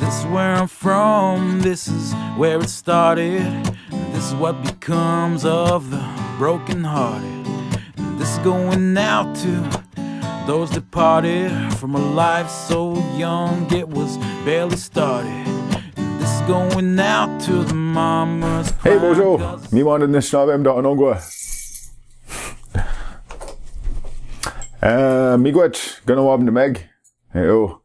This is where I'm from, this is where it started. This is what becomes of the broken-hearted. This is going out to those departed from a life so young it was barely started. This is going out to the mamas. Hej bonjour, mi wanted Nishnaabemdaa Noongo. Miigwech, gunawab meg. Heyo.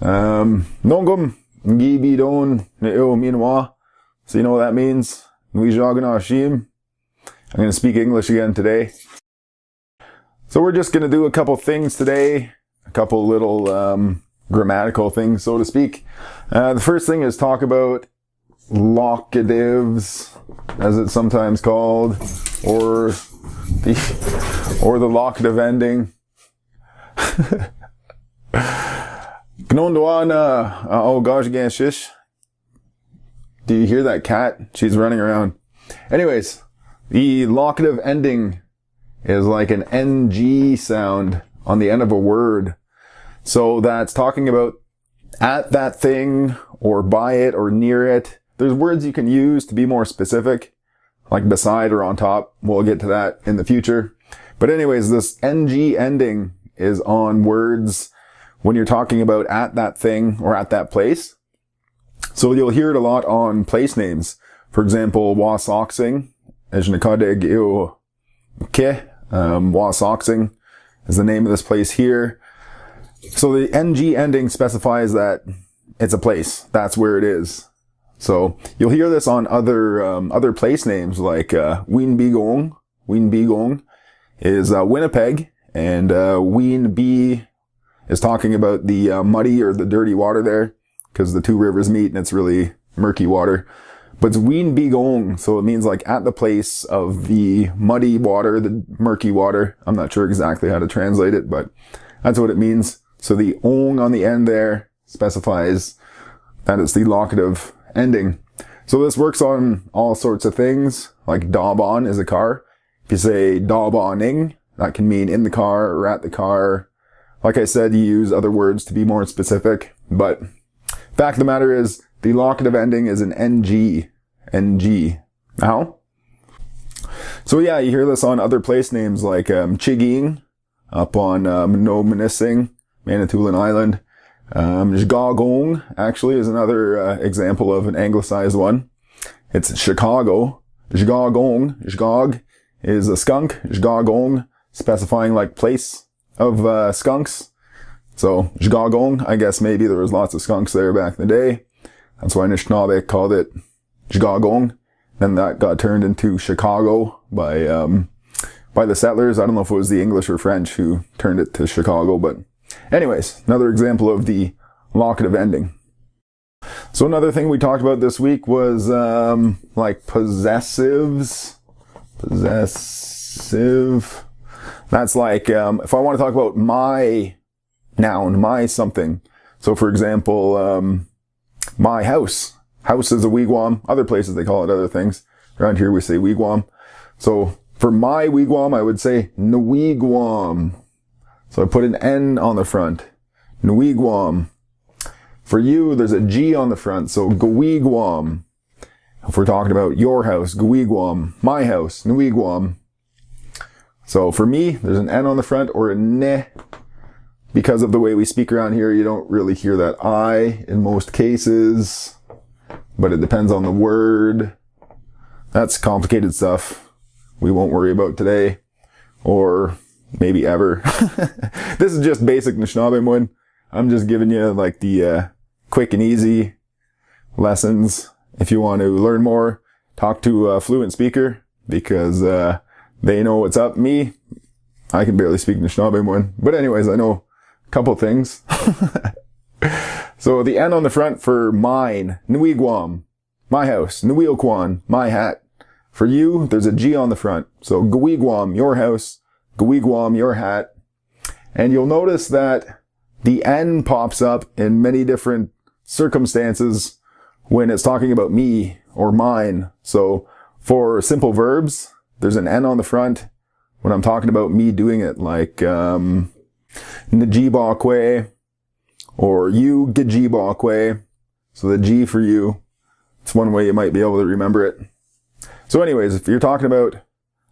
Nongum, gibi don, ne'o minwa. So you know what that means? Nuijagana shim. I'm going to speak English again today. So we're just going to do a couple things today. A couple little grammatical things, so to speak. The first thing is talk about locatives, as it's sometimes called, or the locative ending. Oh gosh, again, shish. Do you hear that cat? She's running around. Anyways, the locative ending is like an NG sound on the end of a word. So that's talking about at that thing, or by it, or near it. There's words you can use to be more specific, like beside or on top. We'll get to that in the future. But anyways, this NG ending is on words when you're talking about at that thing or at that place. So you'll hear it a lot on place names. For example, Wasoxing, Ejnakadig Ew Ke, Wasoxing is the name of this place here. So the NG ending specifies that it's a place. That's where it is. So you'll hear this on other place names like Wienbigong. Wienbigong is Winnipeg, and Wienbi is talking about the muddy or the dirty water there, because the two rivers meet and it's really murky water. But it's Wienbigong, so it means like at the place of the muddy water, the murky water. I'm not sure exactly how to translate it, but that's what it means. So the ong on the end there specifies that it's the locative ending. So this works on all sorts of things, like daban is a car. If you say dabaning, that can mean in the car or at the car. Like I said, you use other words to be more specific, but fact of the matter is the locative ending is an NG. NG. Now? So yeah, you hear this on other place names like Chiging up on Manising, Manitoulin Island. Zhgagong actually is another example of an anglicized one. It's Chicago. Zhgagong. Zhgag is a skunk. Zhgagong specifying like place of skunks. So Zhgagong, I guess maybe there was lots of skunks there back in the day. That's why Nishnaabe called it Zhgagong. Then that got turned into Chicago by the settlers. I don't know if it was the English or French who turned it to Chicago, but anyways, another example of the locative ending. So another thing we talked about this week was like possessives. Possessive. That's like if I want to talk about my noun, my something. So for example, my house. House is a wigwam. Other places they call it other things. Around here we say wigwam. So for my wigwam, I would say nwigwam. So I put an N on the front. Nwigwam. For you, there's a G on the front. So gwigwam. If we're talking about your house, gwigwam. My house, nwigwam. So for me, there's an N on the front or a ne. Because of the way we speak around here, you don't really hear that I in most cases. But it depends on the word. That's complicated stuff we won't worry about today. Or maybe ever. This is just basic Nishnaabemdaa. I'm just giving you like the quick and easy lessons. If you want to learn more, talk to a fluent speaker, because they know what's up. Me, I can barely speak Nishnaabemdaa. But anyways, I know a couple things. So the N on the front for mine, nwigwam, my house, nwilkwan, my hat. For you, there's a G on the front. So gwigwam, your house, gwigwam, your hat. And you'll notice that the N pops up in many different circumstances when it's talking about me or mine. So for simple verbs, there's an N on the front when I'm talking about me doing it, like najibakwe, or you gajibakwe. So the G for you, it's one way you might be able to remember it. So anyways, if you're talking about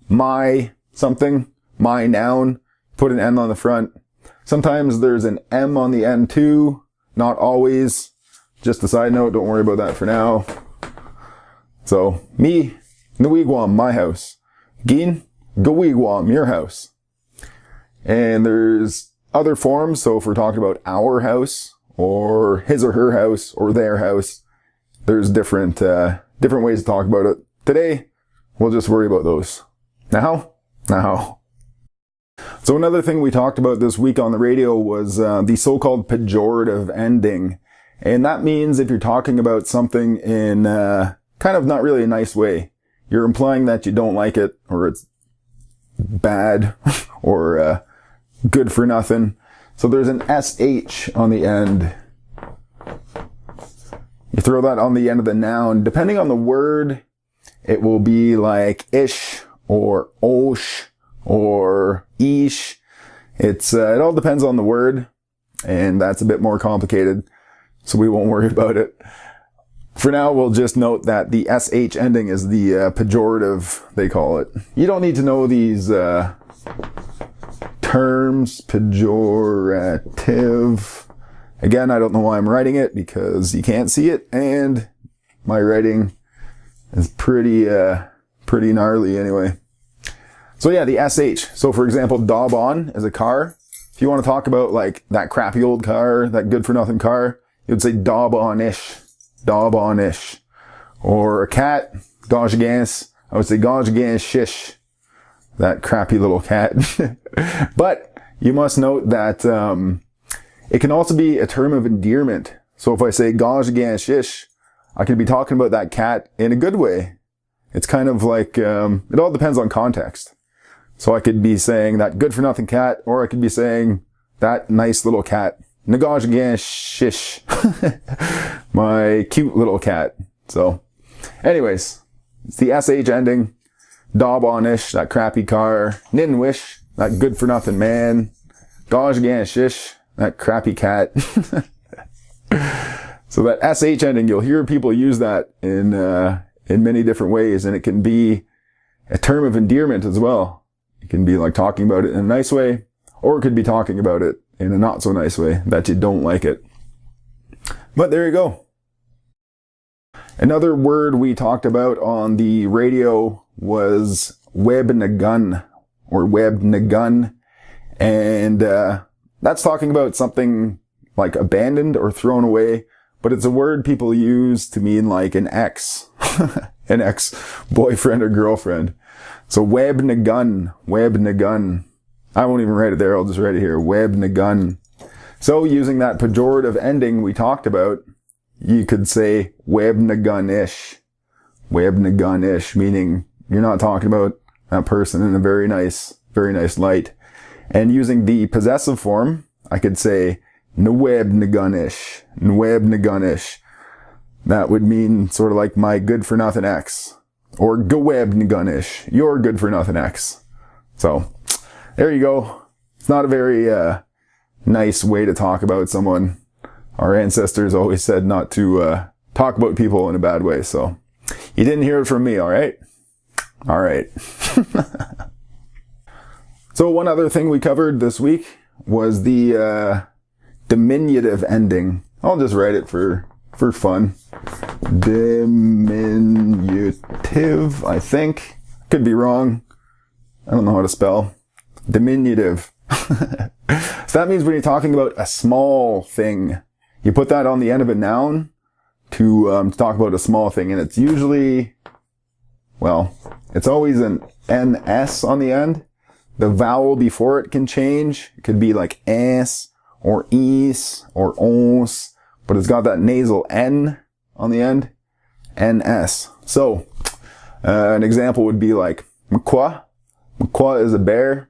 my something, my noun, put an N on the front. Sometimes there's an M on the end too. Not always. Just a side note, don't worry about that for now. So, me, Nwigwam, my house. Gin, Gawigwam, your house. And there's other forms, so if we're talking about our house, or his or her house, or their house, there's different ways to talk about it. Today, we'll just worry about those. Now. So another thing we talked about this week on the radio was the so-called pejorative ending. And that means if you're talking about something in kind of not really a nice way, you're implying that you don't like it, or it's bad, or good for nothing. So there's an SH on the end. You throw that on the end of the noun. Depending on the word, it will be like ish, or osh, or ish. It all depends on the word, and that's a bit more complicated, so we won't worry about it. For now, we'll just note that the SH ending is the pejorative, they call it. You don't need to know these terms, pejorative. Again, I don't know why I'm writing it, because you can't see it, and my writing is pretty gnarly anyway. So yeah, the SH. So for example, daub on is a car. If you want to talk about like that crappy old car, that good for nothing car, you would say daub on-ish. Daub on-ish. Or a cat, gauge against, I would say gauge against shish. That crappy little cat. But you must note that it can also be a term of endearment. So if I say gauge against shish, I can be talking about that cat in a good way. It's kind of like, it all depends on context. So I could be saying that good for nothing cat, or I could be saying that nice little cat. Nagaj again, shish. My cute little cat. So, anyways, it's the SH ending. Daub on-ish, that crappy car. Ninwish, that good for nothing man. Gauge again, shish, that crappy cat. So that SH ending, you'll hear people use that in many different ways, and it can be a term of endearment as well. It can be like talking about it in a nice way, or it could be talking about it in a not so nice way, that you don't like it. But there you go. Another word we talked about on the radio was webnagun, or webnagun. And that's talking about something like abandoned or thrown away, but it's a word people use to mean like an ex, an ex-boyfriend or girlfriend. So webnagun, webnagun. I won't even write it there, I'll just write it here, webnagun. So using that pejorative ending we talked about, you could say webnagun-ish. Webnagun-ish, meaning you're not talking about that person in a very nice light. And using the possessive form, I could say nwebnagun-ish, nwebnagun-ish. That would mean sort of like my good-for-nothing ex. Or gewebnagun-ish, your good-for-nothing ex. So, there you go. It's not a very nice way to talk about someone. Our ancestors always said not to talk about people in a bad way, so you didn't hear it from me, alright? Alright. So one other thing we covered this week was the diminutive ending. I'll just write it for fun. Diminutive, I think. Could be wrong. I don't know how to spell. Diminutive. So that means when you're talking about a small thing, you put that on the end of a noun to talk about a small thing. And it's usually, well, it's always an NS on the end. The vowel before it can change. It could be like S or is or os, but it's got that nasal N on the end. NS. So, an example would be like Mkwa. Mkwa is a bear.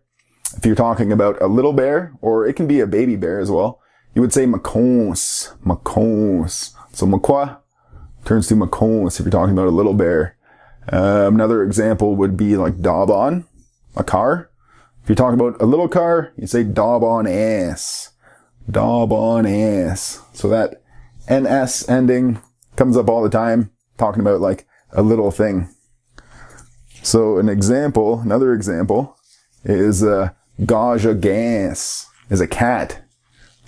If you're talking about a little bear, or it can be a baby bear as well, you would say Makons. Makons. So Mkwa turns to Makons if you're talking about a little bear. Another example would be like daub on, a car. If you're talking about a little car, you say daub on ass. Daub on ass. So that NS ending comes up all the time, talking about like a little thing. So another example is gauge a gas is a cat.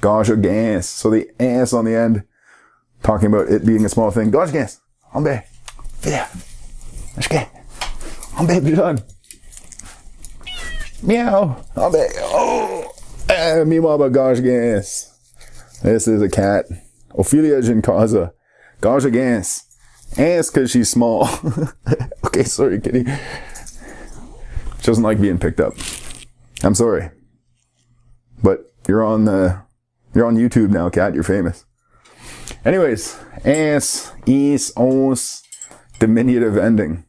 Gauge a gas. So the S on the end, talking about it being a small thing. Gauge gas. Ambe. Yeah. Ashke. Ambe bijan. Meow. Ambe. Oh. Meow gauge gas. This is a cat. Ophelia Jinkaza. Gauge a gas. Ass because she's small. Okay, sorry, kitty. She doesn't like being picked up. I'm sorry. But you're on YouTube now, cat. You're famous. Anyways, ass, is, ons, diminutive ending.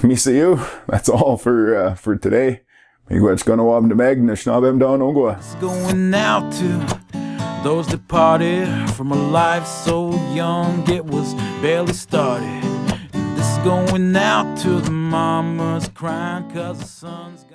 Me see you. That's all for today. Nishnaabemdaa Noongo. It's going out to those departed from a life so young it was barely started. This is going out to the mamas crying 'cause the sun's gone.